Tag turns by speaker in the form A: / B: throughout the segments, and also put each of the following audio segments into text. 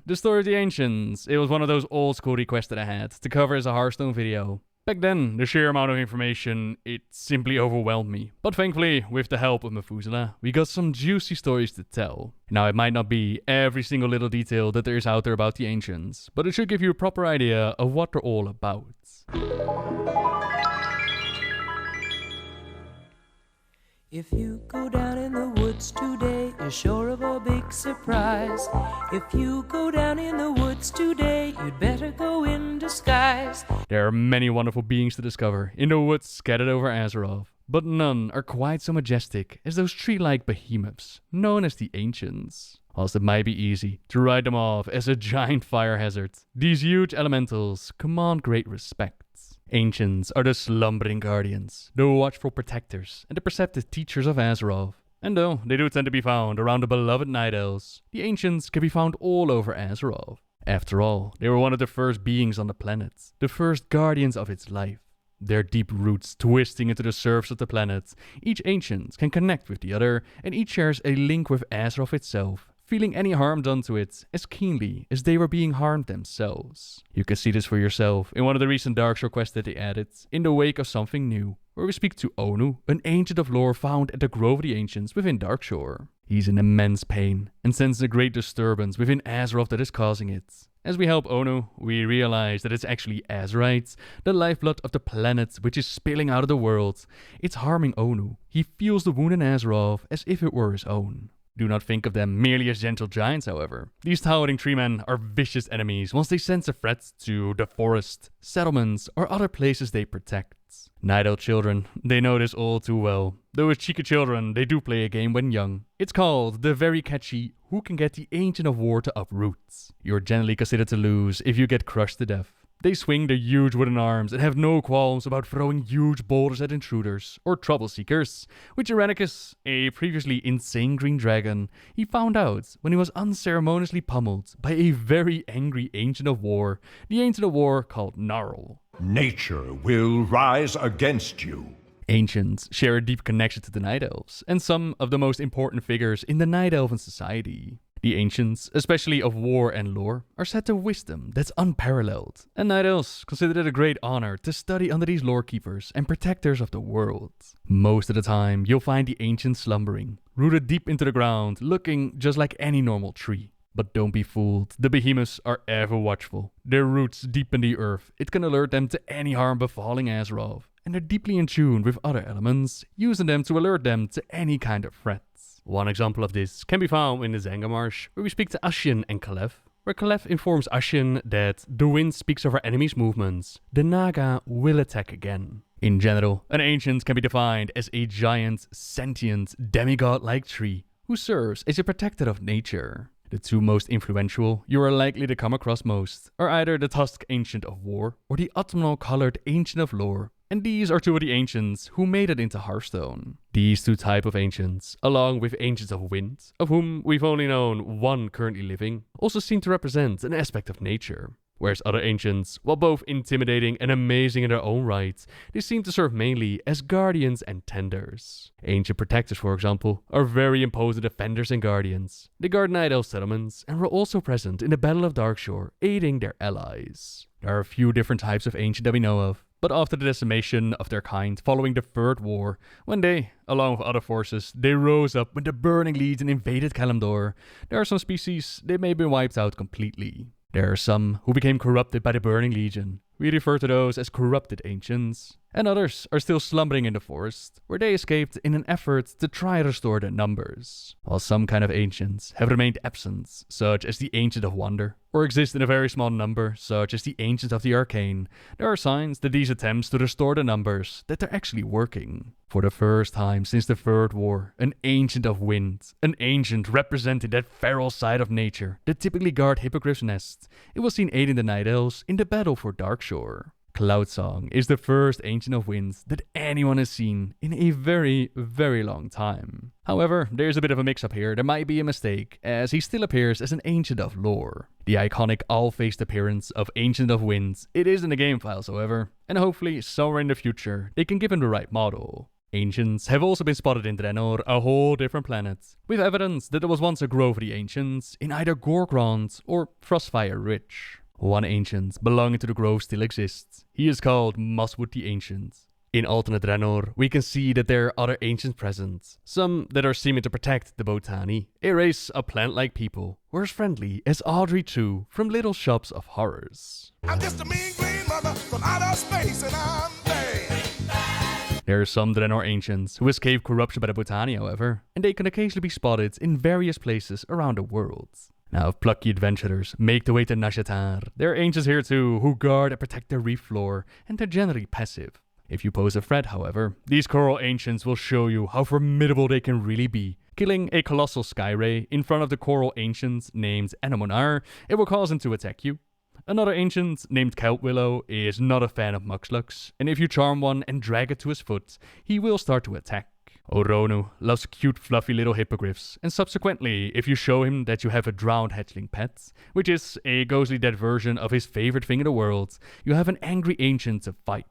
A: The Story of the Ancients. It was one of those old school requests that I had to cover as a Hearthstone video. Back then, the sheer amount of information, it simply overwhelmed me. But thankfully, with the help of Methuzahla, we got some juicy stories to tell. Now, it might not be every single little detail that there is out there about the Ancients, but it should give you a proper idea of what they're all about.
B: If you go down in the woods today, you're sure of a big surprise. If you go down in the woods today, you'd better go in disguise.
A: There are many wonderful beings to discover in the woods scattered over Azeroth, but none are quite so majestic as those tree-like behemoths known as the Ancients. Whilst it might be easy to write them off as a giant fire hazard, these huge elementals command great respect. Ancients are the slumbering guardians, the watchful protectors, and the perceptive teachers of Azeroth. And though they do tend to be found around the beloved Night Elves, the Ancients can be found all over Azeroth. After all, they were one of the first beings on the planet, the first guardians of its life. Their deep roots twisting into the surface of the planet, each Ancient can connect with the other, and each shares a link with Azeroth itself, feeling any harm done to it as keenly as they were being harmed themselves. You can see this for yourself in one of the recent Darkshore quests that they added, In the Wake of Something New, where we speak to Onu, an ancient of lore found at the Grove of the Ancients within Darkshore. He's in immense pain and senses a great disturbance within Azeroth that is causing it. As we help Onu, we realize that it's actually Azerite, the lifeblood of the planet which is spilling out of the world. It's harming Onu. He feels the wound in Azeroth as if it were his own. Do not think of them merely as gentle giants, however. These towering tree men are vicious enemies once they sense a threat to the forest, settlements, or other places they protect. Night Elf children, they know this all too well. Though as cheeky children, they do play a game when young. It's called the very catchy Who Can Get the Ancient of War to Uproot. You're generally considered to lose if you get crushed to death. They swing their huge wooden arms and have no qualms about throwing huge boulders at intruders or trouble seekers, which Irenicus, a previously insane green dragon, he found out when he was unceremoniously pummeled by a very angry Ancient of War, the Ancient of War called Gnarl.
C: Nature will rise against you.
A: Ancients share a deep connection to the Night Elves and some of the most important figures in the Night Elven society. The Ancients, especially of war and lore, are said to wisdom that's unparalleled, and Night Elves consider it a great honor to study under these lore keepers and protectors of the world. Most of the time, you'll find the Ancients slumbering, rooted deep into the ground, looking just like any normal tree. But don't be fooled, the behemoths are ever watchful. Their roots deep in the earth, it can alert them to any harm befalling Azeroth, and they're deeply in tune with other elements, using them to alert them to any kind of threat. One example of this can be found in the Zangarmarsh, where we speak to Ashen and Kalev, where Kalev informs Ashen that the wind speaks of our enemy's movements, the Naga will attack again. In general, an Ancient can be defined as a giant, sentient, demigod-like tree who serves as a protector of nature. The two most influential you are likely to come across most are either the Tusk Ancient of War or the autumnal-colored Ancient of Lore, and these are two of the Ancients who made it into Hearthstone. These two type of Ancients, along with Ancients of Wind, of whom we've only known one currently living, also seem to represent an aspect of nature. Whereas other Ancients, while both intimidating and amazing in their own right, they seem to serve mainly as guardians and tenders. Ancient Protectors, for example, are very imposing defenders and guardians. They guard Night Elf settlements and were also present in the Battle of Darkshore, aiding their allies. There are a few different types of Ancient that we know of, but after the decimation of their kind following the Third War, when they, along with other forces, they rose up when the Burning Legion invaded Kalimdor, there are some species that may be wiped out completely. There are some who became corrupted by the Burning Legion. We refer to those as corrupted Ancients. And others are still slumbering in the forest, where they escaped in an effort to try to restore their numbers. While some kind of Ancients have remained absent, such as the Ancient of Wonder, or exist in a very small number, such as the Ancient of the Arcane, there are signs that these attempts to restore the numbers, that they're actually working. For the first time since the Third War, an Ancient of Wind, an Ancient representing that feral side of nature that typically guard Hippogriff's Nest, it was seen aiding the Night Elves in the battle for Darkshore. Cloudsong is the first Ancient of Winds that anyone has seen in a very, very long time. However, there's a bit of a mix-up here. There might be a mistake, as he still appears as an Ancient of Lore. The iconic owl-faced appearance of Ancient of Winds, it is in the game files, however, and hopefully somewhere in the future they can give him the right model. Ancients have also been spotted in Draenor, a whole different planet, with evidence that there was once a grove of the Ancients in either Gorgrond or Frostfire Ridge. One Ancient belonging to the grove still exists. He is called Mosswood the Ancient. In alternate Draenor, we can see that there are other Ancients present, some that are seeming to protect the Botani, a race of plant-like people who are as friendly as Audrey 2 from Little Shops of Horrors.
D: I'm just a mean green mother from outer space and I'm bad.
A: There are some Draenor Ancients who escape corruption by the Botani, however, and they can occasionally be spotted in various places around the world. Now, if plucky adventurers make their way to Nashatar, there are Ancients here too who guard and protect the reef floor, and they're generally passive. If you pose a threat, however, these coral ancients will show you how formidable they can really be. Killing a colossal skyray in front of the coral ancient named Anemonar, it will cause him to attack you. Another ancient named Kelpwillow is not a fan of Muxlux, and if you charm one and drag it to his foot, he will start to attack. Oronu loves cute fluffy little hippogriffs, and subsequently, if you show him that you have a drowned hatchling pet, which is a ghostly dead version of his favorite thing in the world, you have an angry ancient to fight.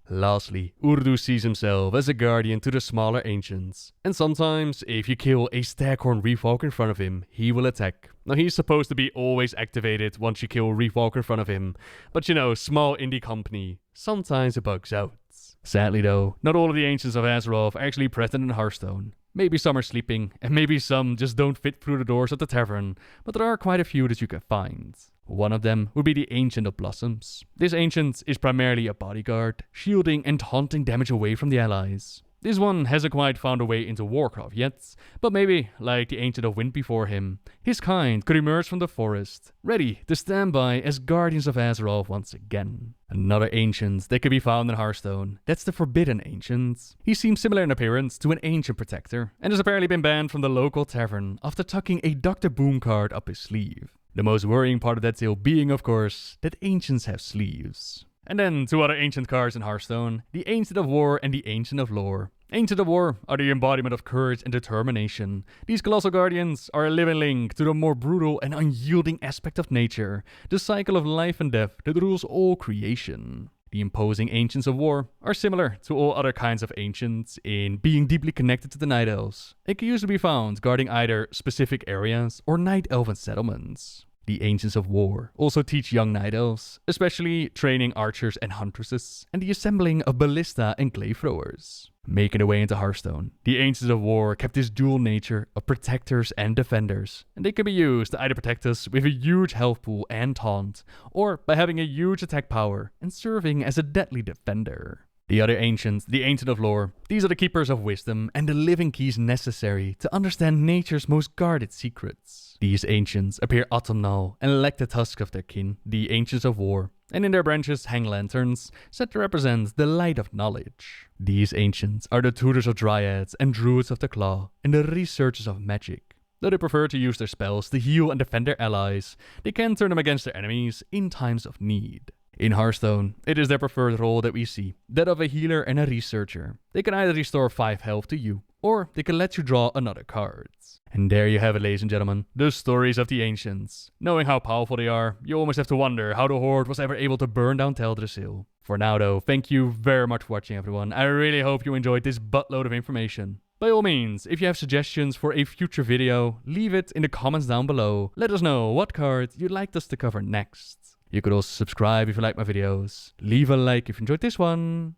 A: Lastly, Urdu sees himself as a guardian to the smaller ancients, and sometimes, if you kill a staghorn reefwalker in front of him, he will attack. Now, he's supposed to be always activated once you kill a reefwalker in front of him, but you know, small indie company, sometimes it bugs out. Sadly though, not all of the Ancients of Azeroth are actually present in Hearthstone. Maybe some are sleeping, and maybe some just don't fit through the doors of the tavern, but there are quite a few that you can find. One of them would be the Ancient of Blossoms. This Ancient is primarily a bodyguard, shielding and taunting damage away from the allies. This one hasn't quite found a way into Warcraft yet, but maybe, like the Ancient of Wind before him, his kind could emerge from the forest, ready to stand by as Guardians of Azeroth once again. Another Ancient that can be found in Hearthstone, that's the Forbidden Ancient. He seems similar in appearance to an Ancient Protector, and has apparently been banned from the local tavern after tucking a Dr. Boom card up his sleeve. The most worrying part of that tale being, of course, that Ancients have sleeves. And then two other Ancient cards in Hearthstone, the Ancient of War and the Ancient of Lore. Ancient of War are the embodiment of courage and determination. These colossal guardians are a living link to the more brutal and unyielding aspect of nature, the cycle of life and death that rules all creation. The imposing Ancients of War are similar to all other kinds of Ancients in being deeply connected to the Night Elves. It can usually be found guarding either specific areas or Night Elven settlements. The Ancients of War also teach young Night Elves, especially training archers and huntresses, and the assembling of ballista and clay throwers. Making their way into Hearthstone, the Ancients of War kept this dual nature of protectors and defenders, and they can be used to either protect us with a huge health pool and taunt, or by having a huge attack power and serving as a deadly defender. The other Ancients, the Ancient of Lore, these are the keepers of wisdom and the living keys necessary to understand nature's most guarded secrets. These Ancients appear autumnal and lack the tusks of their kin, the Ancients of War, and in their branches hang lanterns set to represent the light of knowledge. These Ancients are the tutors of Dryads and Druids of the Claw, and the researchers of magic. Though they prefer to use their spells to heal and defend their allies, they can turn them against their enemies in times of need. In Hearthstone, it is their preferred role that we see, that of a healer and a researcher. They can either restore 5 health to you, or they can let you draw another card. And there you have it, ladies and gentlemen, the stories of the Ancients. Knowing how powerful they are, you almost have to wonder how the Horde was ever able to burn down Teldrassil. For now though, thank you very much for watching, everyone. I really hope you enjoyed this buttload of information. By all means, if you have suggestions for a future video, leave it in the comments down below. Let us know what card you'd like us to cover next. You could also subscribe if you like my videos, leave a like if you enjoyed this one,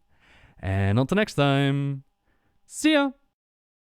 A: and until next time, see ya!